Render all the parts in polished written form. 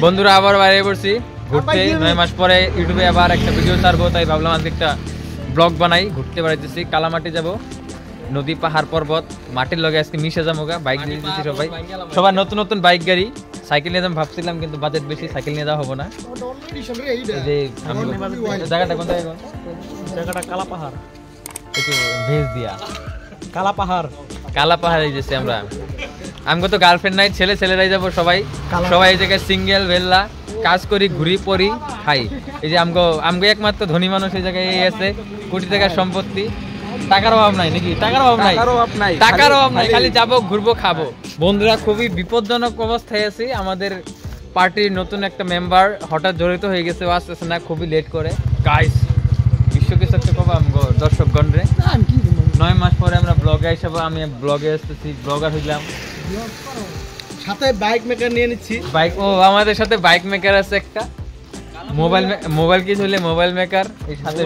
বন্ধুরা আবার বাইরে পড়ছি ঘুরতে 9 মাস পরে ইউটিউবে আবার একটা ভিডিও ছাড়বো, তাই ভাবলাম আজকে একটা ব্লগ বানাই। ঘুরতে বেড়াইতেছি, কালামাটি যাব, নদী পাহাড় পর্বত মাটির লগে আজকে মিশে যাবো। বাইক নিয়ে দিচ্ছি, সবাই নতুন নতুন বাইক গাড়ি। সাইকেল নিয়ে যাবো ভাবছিলাম, কিন্তু বাজেট বেশি, সাইকেল নিয়ে যাওয়া হবো না। জায়গাটা কোন জায়গাটা? কালা পাহাড়, একটু ভেজ দিয়া কালা পাহাড় যাচ্ছি আমরা। আমাকে তো গার্লফ্রেন্ড নাই, ছেলেরাই যাবো সবাই। এই জায়গায় সিঙ্গেল ভেল্লা কাজ করি, ঘুরি পরি খাই। এই যে আমগো একমাত্র ধনী মানুষ এই জায়গায় আছে, কোটি টাকার সম্পত্তি, টাকার অভাব নাই নাকি? টাকার অভাব নাই, খালি যাবো, ঘুরবো, খাবো। বন্ধুরা খুবই বিপজ্জনক অবস্থায় আছি। আমাদের পার্টির নতুন একটা মেম্বার হঠাৎ জড়িত হয়ে গেছে, আসতেছে না, খুবই লেট করে। গাইস বিশ্ব কিছু একটা কবা আমগো দর্শকগণ রে, 9 মাস পরে আমরা ব্লগে হিসাবে আমি ব্লগে আসতেছি, ব্লগার হইলাম। সাথে বাইক মেকার নিয়ে নিচ্ছি। বাইক, ও আমাদের সাথে বাইক মেকার আছে একটা। মোবাইল কি হইলে মোবাইল মেকার এই সাথে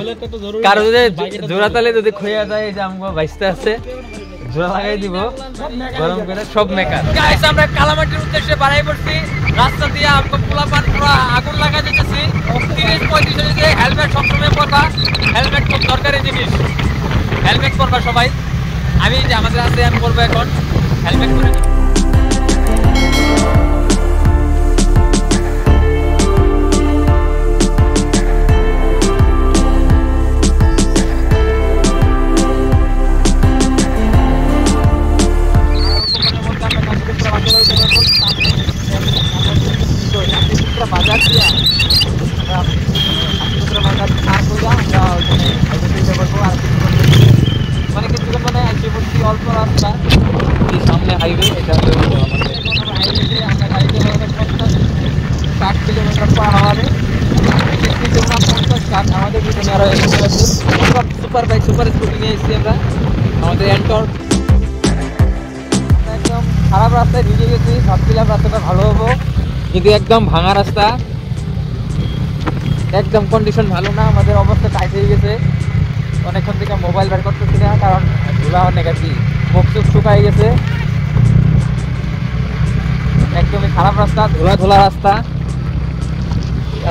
কারো যদি জোড়া তালে যদি খইয়া যায়, এই যে আমগো বাইসতে আছে, জোড়া লাগাই দিব গরম করে, সব মেকার। গাইস আমরা কালামাটির উদ্দেশ্যে বাড়াই পড়ছি। রাস্তা দিয়ে আমগো পোলাপান পুরো আগুন লাগা যেতেছি। 30-35 যে হেলমেট সবসময় পরবা, হেলমেট খুব দরকারি জিনিস, হেলমেট পরবা সবাই। আমি যে আমাদের হাতে আমি করবো এখন হেলমেট পরে। বাজার দিয়া মানে কিছুক্ষণ মানে এসে পড়ছি, অল্প রাস্তা, সামনে হাইওয়ে। এটা হলো হাইওয়ে, আমরা গাড়িতে 60 কিলোমিটার পার আওয়ারে, 50 আমাদের পিছনে আরো সুপার বাইক, সুপার স্কুটি নিয়ে এসেছি আমরা, আমাদের এন্টর। একদম খারাপ রাস্তায় ভিজে গেছি, ভাবছিলাম রাস্তাটা ভালো হবো, কিন্তু একদম ভাঙা রাস্তা, একদম কন্ডিশন ভালো না। আমাদের অবস্থা টাইট হয়ে গেছে, অনেকক্ষণ থেকে মোবাইল বের করতেছি না, কারণ ধুলা অনেক আর কি, মুখ চুখ শুকাই গেছে। একদমই খারাপ রাস্তা, ধুলা রাস্তা।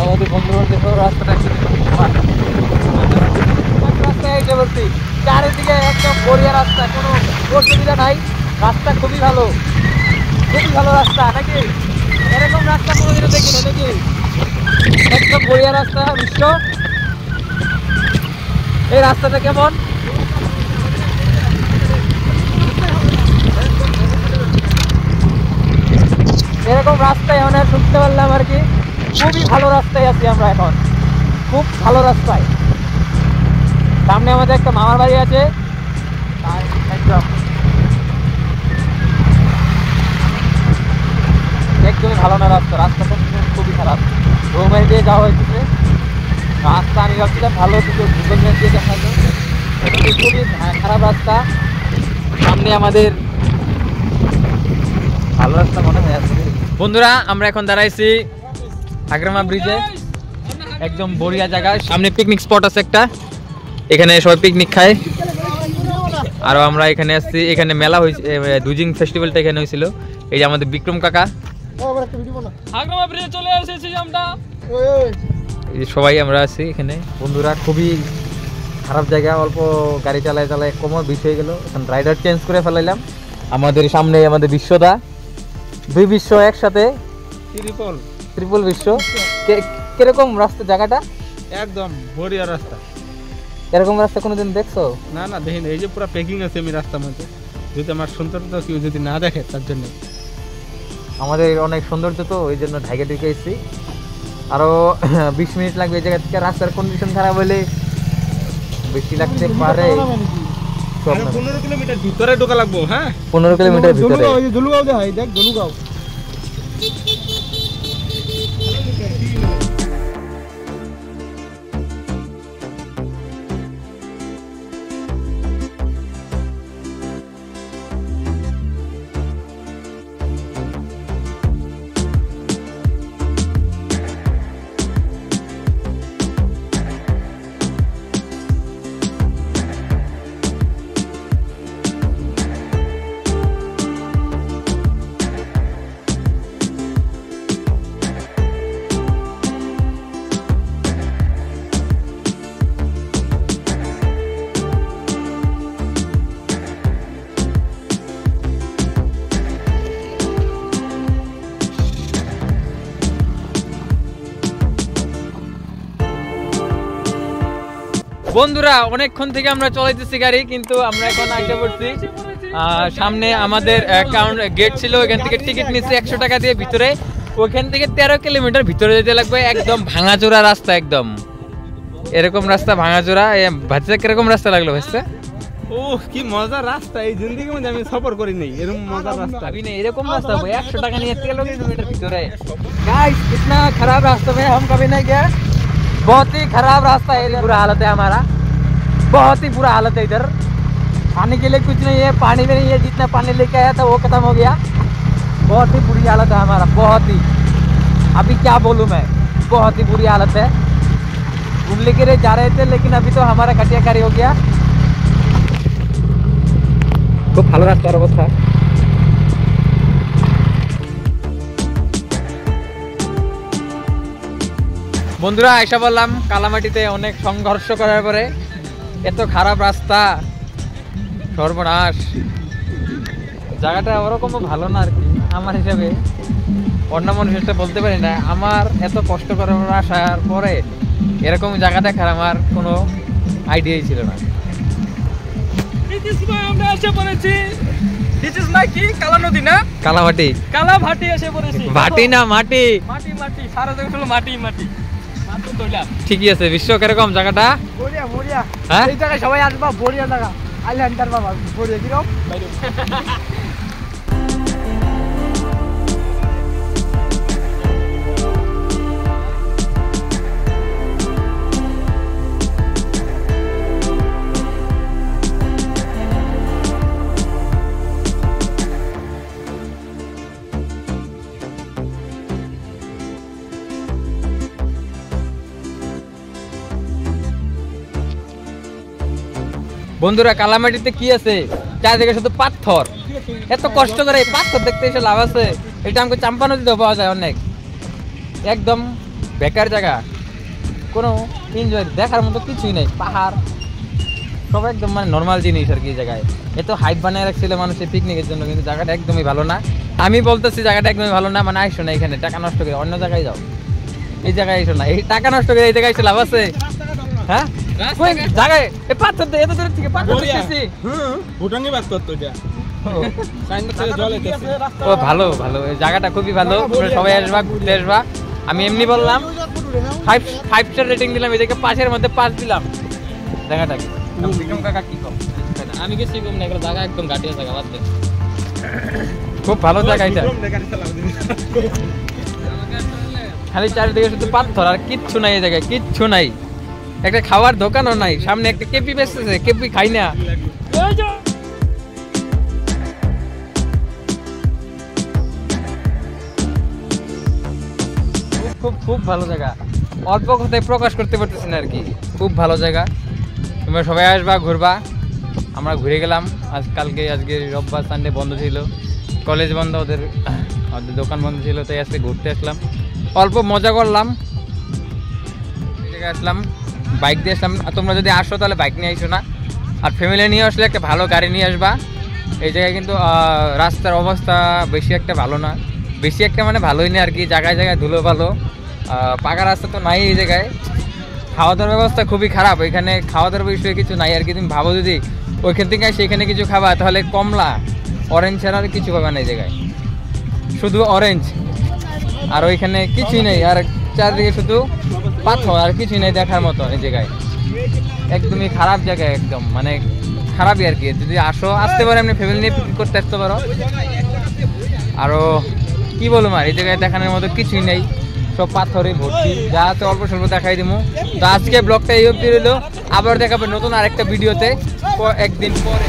আমাদের বন্ধু দেখো রাস্তাটা রাস্তায় এসে বলছি, চারিদিকে একদম বড়িয়া রাস্তা, কোনো অসুবিধা নাই, রাস্তা খুবই ভালো রাস্তা নাকি? এরকম রাস্তা কোনোদিনও দেখিনি নাকি? একদম বড়িয়া রাস্তা বিশ্ব। এই রাস্তাটা কেমন? এরকম রাস্তায় এখন শুনতে পারলাম আর কি, খুবই ভালো রাস্তায় আছি আমরা এখন, খুব ভালো রাস্তায়। সামনে আমাদের একটা মামার বাড়ি আছে, একদম একদমই ভালো না রাস্তাটা খুবই খারাপ। রোমাই দিয়ে যাওয়া হয়েছে রাস্তা, আমি ভাবছিলাম ভালো, কিন্তু গুগল ম্যাপ দিয়ে দেখা যায় খুবই খারাপ রাস্তা। সামনে আমাদের ভালো রাস্তা মনে হয় আছে। বন্ধুরা আমরা এখন দাঁড়াইছি আগ্রামা ব্রিজে, একদম বড়িয়া জায়গায়। সামনে পিকনিক স্পট আছে একটা, এখানে সবাই পিকনিক খায়। আরো আমরা এখানে আসছি, এখানে মেলা হয়েছে, দুজিং ফেস্টিভ্যালটা এখানে হয়েছিল। এই যে আমাদের বিক্রম কাকা, চলে এসেছি আমরা, সবাই আমরা আছি এখানে। বন্ধুরা খুবই খারাপ জায়গা, অল্প গাড়ি চালায় কোমর বিষ হয়ে গেল। এখন রাইডার চেঞ্জ করে ফেলাইলাম। আমাদের সামনে আমাদের বিশ্বদা, 2 বিশ্ব একসাথে, ট্রিপল বিশ্ব। কিরকম রাস্তা জায়গাটা? একদম বড়িয়া রাস্তা। এরকম রাস্তা কোনোদিন দেখছো? না দেখিনি। এই যে পুরো প্যাকিং আছে আমি রাস্তার মধ্যে, যদি আমার সৌন্দর্য কেউ যদি না দেখে তার জন্য। আমাদের অনেক সৌন্দর্য তো, ওই জন্য ঢাকে ঢুকে এসেছি। আরো 20 মিনিট লাগবে এই জায়গা থেকে। রাস্তার কন্ডিশন খারাপ হলে বেশি লাগতে পারে। 15 কিলোমিটার ভিতরে ঢোকা লাগবো। হ্যাঁ 15 কিলোমিটার ভিতরে। জলুগাঁও দেখ জলুগাঁও। বন্ধুরা অনেকক্ষণ থেকে আমরা চলাইতেছি গাড়ি, কিন্তু আমরা এখন আইসা পড়ছি সামনে আমাদের গেট ছিল, ওখান থেকে টিকিট নিচ্ছে 100 টাকা দিয়ে ভিতরে। ওখান থেকে 13 কিলোমিটার ভিতরে যেতে লাগবে, একদম ভাঙাচোরা রাস্তা, একদম এরকম রাস্তা ভাঙাচোরা। ভাইসা কিরকম রাস্তা লাগলো ভাইসা? ও কি মজার রাস্তা, এই জিন্দেগির মধ্যে আমি সফর করি নাই এরকম মজার রাস্তা। अभी नहीं এরকম রাস্তা ভাই, 100 টাকা নিয়ে 13 किलोमीटर ভিতরে। गाइस इतना खराब रास्ते में हम कभी नहीं गए, बहुत ही खराब रास्ता है, बुरा हालत है हमारा, बहुत ही बुरा हालत है इधर। खाने के लिए कुछ नहीं है, पानी भी नहीं है, जितना पानी लेके आया था वो खत्म हो गया। बहुत ही बुरी हालत है हमारा, बहुत ही, अभी क्या बोलूं मैं, बहुत ही बुरी हालत है। घूमने के लिए जा रहे थे लेकिन अभी तो हमारा खटियाकारी हो गया। খুব ভালো রাস্তার অবস্থা। বন্ধুরা আইসা বললাম কালামাটিতে, অনেক সংঘর্ষ করার পরে এত খারাপ রাস্তা, সর্বনাশ। জায়গাটা ওরকম ভালো না আর কি আমার হিসাবে, অন্য মানুষটা বলতে পারি না। আমার এত কষ্ট করার আসার পরে এরকম জায়গা দেখার আমার কোনো আইডিয়াই ছিল না। আমরা এসে পড়েছি, দিস ইজ মাই কি কালা নদী না, কালামাটি, কালা ভাটি এসে পড়েছি। ভাটি না মাটি, মাটি মাটি সারা জায়গা শুধু মাটি মাটি। মাত্র দইলাম। ঠিকই আছে। বিশ্ব কিরকম জায়গাটা? বড়িয়া বড়িয়া, হ্যাঁ এই জায়গায় সবাই আসবা, বড়িয়া জায়গা আইল্যান্ডার বাবা, বড়িয়া কিরকম বাইরে। বন্ধুরা কালামাটিতে কি আছে? চারদিকে শুধু পাথর, এত কষ্ট করে এই পাথর দেখতে এসে লাভ আছে? এটা আমাকে চাম্পা নদীতেও পাওয়া যায় অনেক। একদম বেকার জায়গা, কোনো এনজয় দেখার মতো কিছুই নেই। পাহাড় সব একদম মানে নর্মাল জিনিস আর কি। এই জায়গায় এত হাইট বানিয়ে রাখছিল মানুষের পিকনিকের জন্য, কিন্তু জায়গাটা একদমই ভালো না। আমি বলতেছি জায়গাটা একদমই ভালো না, মানে আইসো না এখানে, টাকা নষ্ট করে অন্য জায়গায় যাও, এই জায়গায় আইসো না। এই টাকা নষ্ট করে এই জায়গায় এসে লাভ আছে? হ্যাঁ জায়গায় এই পাথর এত দূর থেকে পাথর দেখতেছি। ভুটানি পাথর তো এটা, সাইনবোর্ড থেকে জল এসেছে। ও ভালো ভালো, এই জায়গাটা খুবই ভালো, সবাই আসবা, ঘুরতে আসবা। আমি এমনি বললাম 5 স্টার রেটিং দিলাম, এদিকে 5 এর মধ্যে 5 দিলাম। জায়গাটা কি বিক্রম কাকা কি কম? আমি গেছি কম না, একটা জায়গা একদম ঘাটিয়া জায়গা বাদ দে, খুব ভালো জায়গা এটা। খালি চারিদিকে শুধু পাথর আর কিচ্ছু নাই এই জায়গায়, কিচ্ছু নাই। একটা খাওয়ার দোকানও নাই, সামনে একটা কেপি বেচতেছে, কেপি খাই না। খুব খুব ভালো জায়গা, অল্প কথায় প্রকাশ করতে পারতেছি না আর কি। খুব ভালো জায়গা, তোমরা সবাই আসবা, ঘুরবা। আমরা ঘুরে গেলাম আজকে রোববার, সানডে বন্ধ ছিল, কলেজ বন্ধ, ওদের দোকান বন্ধ ছিল, তাই আজকে ঘুরতে আসলাম, অল্প মজা করলাম। এই জায়গায় আসলাম, বাইক দিয়ে আসলাম। তোমরা যদি আসো তাহলে বাইক নিয়ে আসো না, আর ফ্যামিলি নিয়ে আসলে একটা ভালো গাড়ি নিয়ে আসবা। এই জায়গায় কিন্তু রাস্তার অবস্থা বেশি একটা ভালো না, বেশি একটা মানে ভালোই নেই আর কি। জায়গায় জায়গায় ধুলো ভালো, পাকা রাস্তা তো নাই এই জায়গায়। খাওয়া দাওয়ার ব্যবস্থা খুবই খারাপ, এখানে খাওয়া দাওয়ার বিষয়ে কিছু নাই আর কি। তুমি ভাবো যদি ওইখান থেকে সেখানে কিছু খাবা, তাহলে কমলা অরেঞ্জ ছাড়া আর কিছু পাবা না এই জায়গায়, শুধু অরেঞ্জ। আর ওইখানে কিছুই নেই, আর চারদিকে শুধু পাথর, আর কিছুই নেই দেখার মতো এই জায়গায়। একদমই খারাপ জায়গায়, একদম মানে খারাপই আর কি। যদি আসতে পারো, এমনি ফ্যামিলি নিয়ে পিকনিক করতে আসতে পারো। আরও কি বলবো, আর এই জায়গায় দেখানোর মতো কিছুই নেই, সব পাথরে ভর্তি। যা আছে অল্প স্বল্প দেখাই দিব। তো আজকে ব্লগটা এই অবধি রইলো, আবার দেখাবে নতুন আরেকটা ভিডিওতে একদিন পরে।